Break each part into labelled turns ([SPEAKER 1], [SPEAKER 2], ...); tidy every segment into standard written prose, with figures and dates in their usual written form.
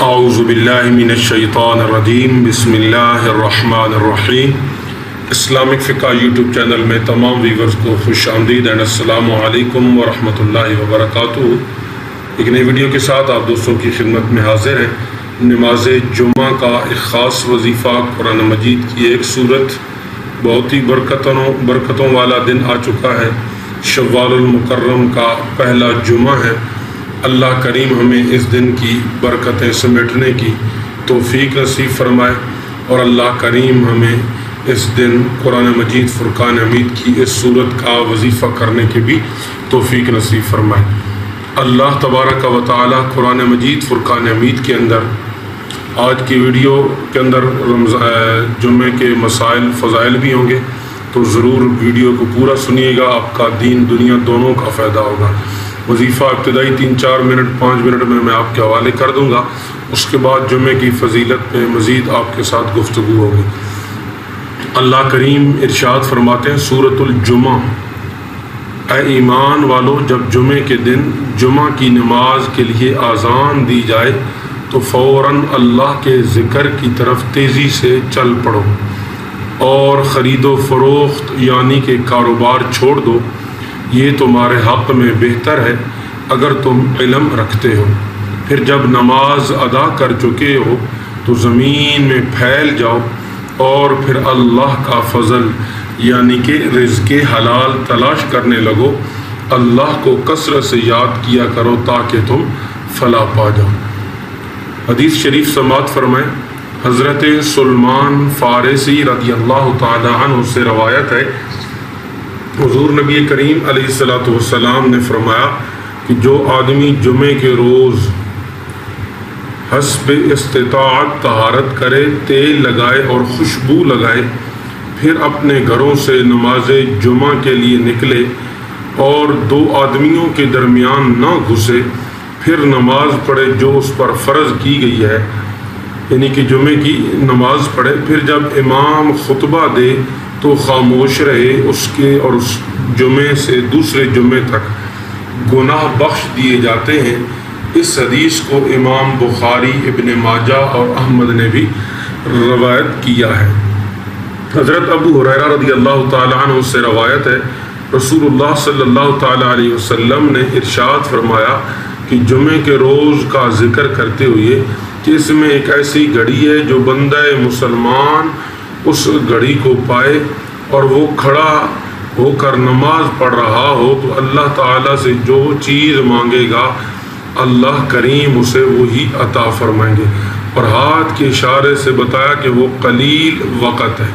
[SPEAKER 1] اعوذ باللہ من الشیطان الرجیم، بسم اللہ الرحمن الرحیم۔ اسلامک فقہ یوٹیوب چینل میں تمام ویورز کو خوش آمدید اینڈ السلام علیکم ورحمۃ اللہ وبرکاتہ۔ ایک نئی ویڈیو کے ساتھ آپ دوستوں کی خدمت میں حاضر ہیں۔ نماز جمعہ کا ایک خاص وظیفہ، قرآن مجید کی ایک سورت، بہت ہی برکتوں والا دن آ چکا ہے۔ شوال المکرم کا پہلا جمعہ ہے۔ اللہ کریم ہمیں اس دن کی برکتیں سمیٹنے کی توفیق نصیب فرمائے، اور اللہ کریم ہمیں اس دن قرآن مجید فرقان حمید کی اس سورت کا وظیفہ کرنے کی بھی توفیق نصیب فرمائے۔ اللہ تبارک و تعالی قرآن مجید فرقان حمید کے اندر آج کی ویڈیو کے اندر جمعے کے مسائل فضائل بھی ہوں گے، تو ضرور ویڈیو کو پورا سنیے گا، آپ کا دین دنیا دونوں کا فائدہ ہوگا۔ وظیفہ ابتدائی 3-4 منٹ 5 منٹ میں آپ کے حوالے کر دوں گا، اس کے بعد جمعے کی فضیلت پہ مزید آپ کے ساتھ گفتگو ہوگی۔ اللہ کریم ارشاد فرماتے ہیں سورۃ الجمعہ، اے ایمان والو، جب جمعے کے دن جمعہ کی نماز کے لیے اذان دی جائے تو فوراً اللہ کے ذکر کی طرف تیزی سے چل پڑو اور خرید و فروخت یعنی کہ کاروبار چھوڑ دو، یہ تمہارے حق میں بہتر ہے اگر تم علم رکھتے ہو۔ پھر جب نماز ادا کر چکے ہو تو زمین میں پھیل جاؤ اور پھر اللہ کا فضل یعنی کہ رزق حلال تلاش کرنے لگو، اللہ کو کثرت سے یاد کیا کرو تاکہ تم فلاح پا جاؤ۔ حدیث شریف سماعت فرمائیں۔ حضرت سلمان فارسی رضی اللہ تعالی عنہ سے روایت ہے، حضور نبی کریم علیہ السلام نے فرمایا کہ جو آدمی جمعے کے روز حسب استطاعت طہارت کرے، تیل لگائے اور خوشبو لگائے، پھر اپنے گھروں سے نماز جمعہ کے لیے نکلے اور 2 آدمیوں کے درمیان نہ گھسے، پھر نماز پڑھے جو اس پر فرض کی گئی ہے، یعنی کہ جمعے کی نماز پڑھے، پھر جب امام خطبہ دے تو خاموش رہے، اس کے اور اس جمعے سے دوسرے جمعے تک گناہ بخش دیے جاتے ہیں۔ اس حدیث کو امام بخاری، ابن ماجہ اور احمد نے بھی روایت کیا ہے۔ حضرت ابو ہریرہ رضی اللہ تعالی عنہ سے روایت ہے، رسول اللہ صلی اللہ تعالی علیہ وسلم نے ارشاد فرمایا کہ جمعے کے روز کا ذکر کرتے ہوئے کہ اس میں ایک ایسی گھڑی ہے جو بندہ مسلمان اس گھڑی کو پائے اور وہ کھڑا ہو کر نماز پڑھ رہا ہو تو اللہ تعالیٰ سے جو چیز مانگے گا اللہ کریم اسے وہی عطا فرمائیں گے، اور ہاتھ کے اشارے سے بتایا کہ وہ قلیل وقت ہے۔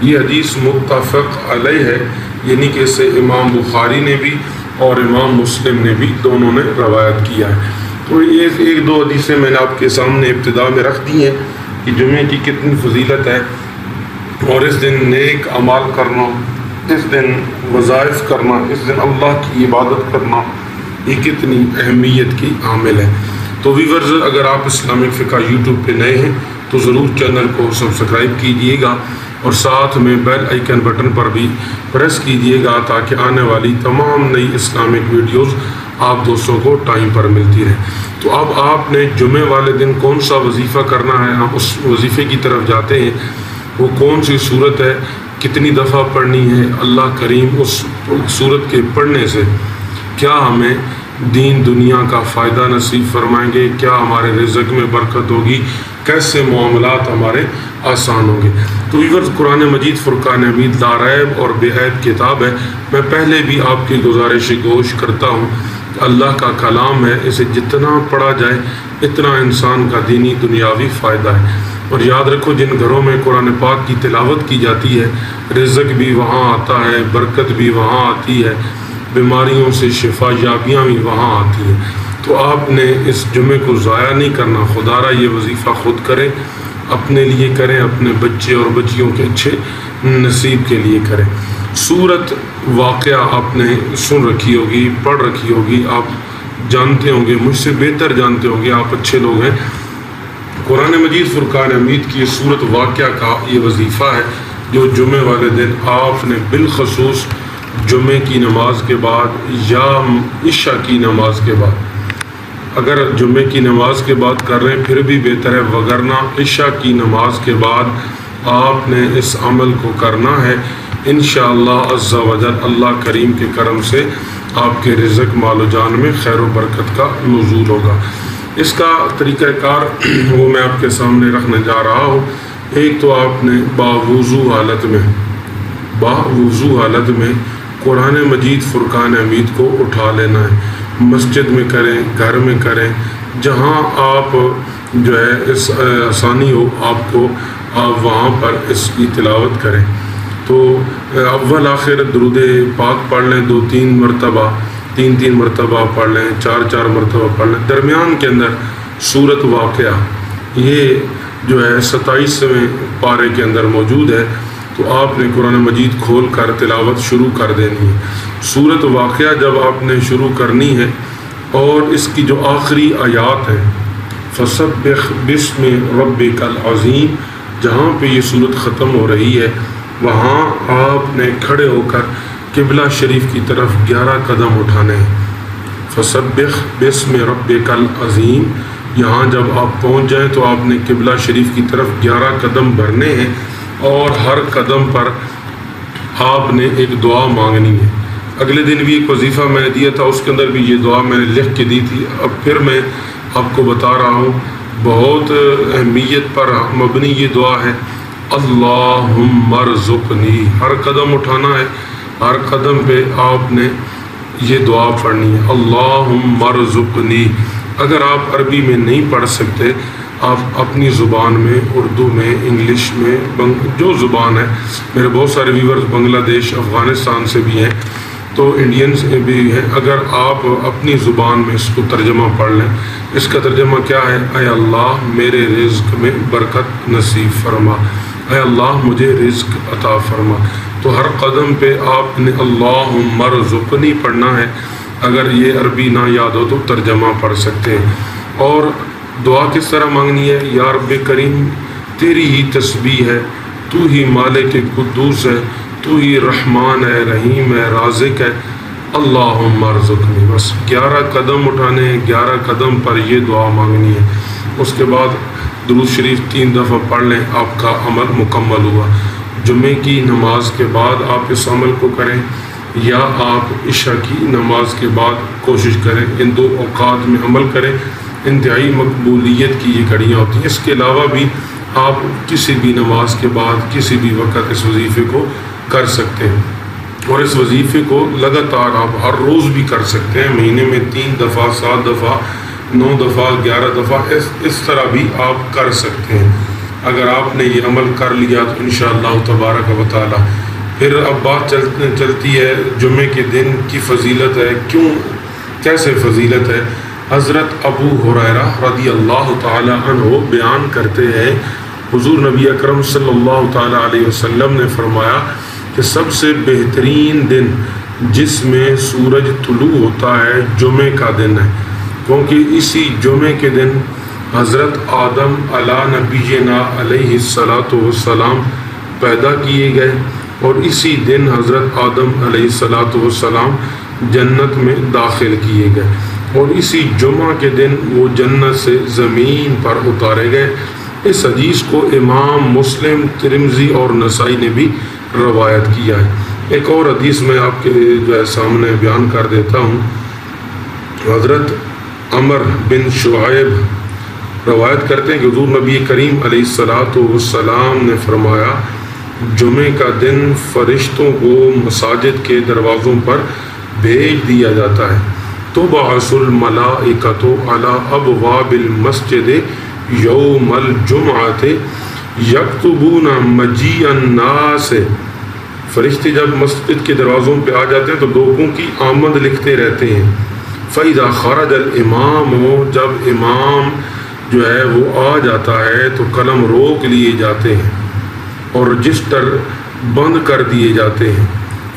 [SPEAKER 1] یہ حدیث متفق علیہ ہے، یعنی کہ اسے امام بخاری نے بھی اور امام مسلم نے بھی دونوں نے روایت کیا ہے۔ تو یہ 1-2 حدیثیں میں نے آپ کے سامنے ابتدا میں رکھ دی ہیں کہ جمعے کی کتنی فضیلت ہے، اور اس دن نیک اعمال کرنا، اس دن وظائف کرنا، اس دن اللہ کی عبادت کرنا، یہ کتنی اہمیت کی عامل ہے۔ تو ویورز، اگر آپ اسلامک فقہ یوٹیوب پہ نئے ہیں تو ضرور چینل کو سبسکرائب کیجئے گا اور ساتھ میں بیل آئیکن بٹن پر بھی پریس کیجئے گا تاکہ آنے والی تمام نئی اسلامک ویڈیوز آپ دوستوں کو ٹائم پر ملتی رہے۔ تو اب آپ نے جمعے والے دن کون سا وظیفہ کرنا ہے، ہم اس وظیفے کی طرف جاتے ہیں۔ وہ کون سی صورت ہے، کتنی دفعہ پڑھنی ہے، اللہ کریم اس صورت کے پڑھنے سے کیا ہمیں دین دنیا کا فائدہ نصیب فرمائیں گے، کیا ہمارے رزق میں برکت ہوگی، کیسے معاملات ہمارے آسان ہوں گے۔ تو ویورز، قرآن مجید فرقان حمید لا ریب اور بے عیب کتاب ہے۔ میں پہلے بھی آپ کی گزارش گوش کرتا ہوں کہ اللہ کا کلام ہے، اسے جتنا پڑھا جائے اتنا انسان کا دینی دنیاوی فائدہ ہے۔ اور یاد رکھو، جن گھروں میں قرآن پاک کی تلاوت کی جاتی ہے رزق بھی وہاں آتا ہے، برکت بھی وہاں آتی ہے، بیماریوں سے شفا یابیاں بھی وہاں آتی ہیں۔ تو آپ نے اس جمعے کو ضائع نہیں کرنا، خدا را یہ وظیفہ خود کریں، اپنے لیے کریں، اپنے بچے اور بچیوں کے اچھے نصیب کے لیے کریں۔ سورت واقعہ آپ نے سن رکھی ہوگی، پڑھ رکھی ہوگی، آپ جانتے ہوں گے، مجھ سے بہتر جانتے ہوں گے، آپ اچھے لوگ ہیں۔ قرآن مجید فرقان حمید کی سورت واقعہ کا یہ وظیفہ ہے جو جمعے والے دن آپ نے بالخصوص جمعے کی نماز کے بعد یا عشاء کی نماز کے بعد اگر جمعے کی نماز کے بعد کر رہے ہیں پھر بھی بہتر ہے، وگرنہ عشاء کی نماز کے بعد آپ نے اس عمل کو کرنا ہے۔ انشاءاللہ عز و جل اللہ کریم کے کرم سے آپ کے رزق مال و جان میں خیر و برکت کا نزول ہوگا۔ اس کا طریقہ کار وہ میں آپ کے سامنے رکھنے جا رہا ہوں۔ ایک تو آپ نے باوضو حالت میں قرآن مجید فرقان حمید کو اٹھا لینا ہے۔ مسجد میں کریں، گھر میں کریں، جہاں آپ جو ہے اس آسانی ہو آپ کو، آپ وہاں پر اس کی تلاوت کریں۔ تو اول آخر درود پاک پڑھ لیں، 2-3 مرتبہ، 3 مرتبہ پڑھ لیں، 4 مرتبہ پڑھ لیں۔ درمیان کے اندر سورۃ واقعہ یہ جو ہے 27ویں پارے کے اندر موجود ہے، تو آپ نے قرآن مجید کھول کر تلاوت شروع کر دینی ہے۔ سورۃ واقعہ جب آپ نے شروع کرنی ہے اور اس کی جو آخری آیات ہیں فسبح بسم ربک العظیم، جہاں پہ یہ سورت ختم ہو رہی ہے وہاں آپ نے کھڑے ہو کر قبلہ شریف کی طرف 11 قدم اٹھانے ہیں۔ فسبح بسم ربک العظیم، یہاں جب آپ پہنچ جائیں تو آپ نے قبلہ شریف کی طرف 11 قدم بھرنے ہیں، اور ہر قدم پر آپ نے ایک دعا مانگنی ہے۔ اگلے دن بھی ایک وظیفہ میں نے دیا تھا، اس کے اندر بھی یہ دعا میں نے لکھ کے دی تھی، اب پھر میں آپ کو بتا رہا ہوں۔ بہت اہمیت پر مبنی یہ دعا ہے، اللہم ارزقنی۔ ہر قدم اٹھانا ہے، ہر قدم پہ آپ نے یہ دعا پڑھنی ہے، اللہم ارزقنی۔ اگر آپ عربی میں نہیں پڑھ سکتے، آپ اپنی زبان میں، اردو میں، انگلش میں، جو زبان ہے، میرے بہت سارے ویورز بنگلہ دیش، افغانستان سے بھی ہیں، تو انڈینز بھی ہیں، اگر آپ اپنی زبان میں اس کو ترجمہ پڑھ لیں۔ اس کا ترجمہ کیا ہے؟ اے اللہ میرے رزق میں برکت نصیب فرما، اے اللہ مجھے رزق عطا فرما۔ تو ہر قدم پہ آپ نے اللہم ارزقنی پڑھنا ہے۔ اگر یہ عربی نہ یاد ہو تو ترجمہ پڑھ سکتے ہیں۔ اور دعا کس طرح مانگنی ہے؟ یا رب کریم تیری ہی تسبیح ہے، تو ہی مالک قدوس ہے، تو ہی رحمان ہے، رحیم ہے، رازق ہے، اللہم ارزقنی۔ بس 11 قدم اٹھانے ہیں، 11 قدم پر یہ دعا مانگنی ہے۔ اس کے بعد درود شریف 3 دفعہ پڑھ لیں، آپ کا عمل مکمل ہوا۔ جمعے کی نماز کے بعد آپ اس عمل کو کریں، یا آپ عشاء کی نماز کے بعد کوشش کریں، ان 2 اوقات میں عمل کریں۔ انتہائی مقبولیت کی یہ گھڑیاں ہوتی ہیں۔ اس کے علاوہ بھی آپ کسی بھی نماز کے بعد کسی بھی وقت اس وظیفے کو کر سکتے ہیں، اور اس وظیفے کو لگاتار آپ ہر روز بھی کر سکتے ہیں، مہینے میں 3 دفعہ، 7 دفعہ، 9 دفعہ، 11 دفعہ، اس طرح بھی آپ کر سکتے ہیں۔ اگر آپ نے یہ عمل کر لیا تو انشاءاللہ تبارک و تعالی۔ پھر اب بات چلتی ہے جمعے کے دن کی فضیلت ہے، کیسے فضیلت ہے۔ حضرت ابو ہریرہ رضی اللہ تعالی عنہ بیان کرتے ہیں، حضور نبی اکرم صلی اللہ تعالی علیہ وسلم نے فرمایا کہ سب سے بہترین دن جس میں سورج طلوع ہوتا ہے جمعے کا دن ہے، کیونکہ اسی جمعے کے دن حضرت آدم علی نبینا علیہ السلام پیدا کیے گئے، اور اسی دن حضرت آدم علیہ السلام جنت میں داخل کیے گئے، اور اسی جمعہ کے دن وہ جنت سے زمین پر اتارے گئے۔ اس حدیث کو امام مسلم، ترمذی اور نسائی نے بھی روایت کیا ہے۔ ایک اور حدیث میں آپ کے جو ہے سامنے بیان کر دیتا ہوں۔ حضرت عمر بن شعیب روایت کرتے ہیں کہ حضور نبی کریم علیہ السلام نے فرمایا، جمعے کا دن فرشتوں کو مساجد کے دروازوں پر بھیج دیا جاتا ہے، تبعث الملائکۃ علی ابواب المسجد یوم الجمعۃ یکتبون مجیء الناس۔ فرشتے جب مسجد کے دروازوں پہ آ جاتے ہیں تو لوگوں کی آمد لکھتے رہتے ہیں۔ فَإِذَا خَرَجَ الْإِمَامُ، جب امام جو ہے وہ آ جاتا ہے تو قلم روک لیے جاتے ہیں اور رجسٹر بند کر دیے جاتے ہیں۔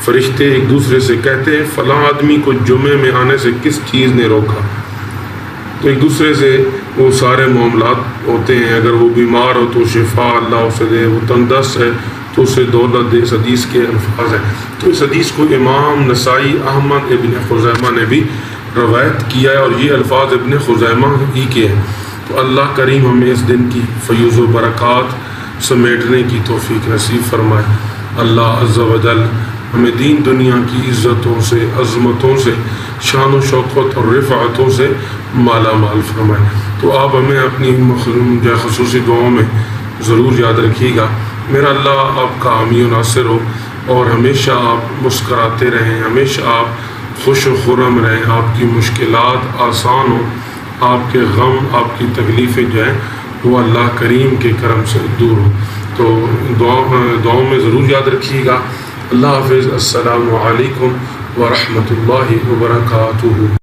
[SPEAKER 1] فرشتے ایک دوسرے سے کہتے ہیں فلاں آدمی کو جمعے میں آنے سے کس چیز نے روکا، تو ایک دوسرے سے وہ سارے معاملات ہوتے ہیں۔ اگر وہ بیمار ہو تو شفا اللہ اسے دے، وہ تندرست ہے تو اسے دولت دے، اس حدیث کے الفاظ ہیں۔ تو اس حدیث کو امام نسائی، احمد ابن خزیمہ نے بھی روایت کیا ہے، اور یہ الفاظ ابن خزیمہ ہی کے ہیں۔ تو اللہ کریم ہمیں اس دن کی فیوز و برکات سمیٹنے کی توفیق نصیب فرمائے۔ اللہ عز و جل ہمیں دین دنیا کی عزتوں سے، عظمتوں سے، شان و شوکت اور رفعتوں سے مالا مال فرمائے۔ تو آپ ہمیں اپنی خصوصی دعاؤں میں ضرور یاد رکھیے گا۔ میرا اللہ آپ کا حامی و ناصر ہو، اور ہمیشہ آپ مسکراتے رہیں، ہمیشہ آپ خوش و خرم رہیں، آپ کی مشکلات آسان ہوں، آپ کے غم، آپ کی تکلیفیں جو ہیں وہ اللہ کریم کے کرم سے دور ہوں۔ تو دعاؤں میں ضرور یاد رکھیے گا۔ اللہ حافظ۔ السلام علیکم ورحمۃ اللہ وبرکاتہ۔